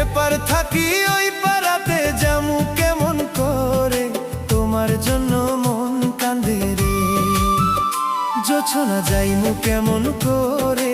এপার থাকি ওই পারাতে যামু কেমন করে, তোমার জন্য মন কান্দে রে। জোছনা যাইমু কেমন করে,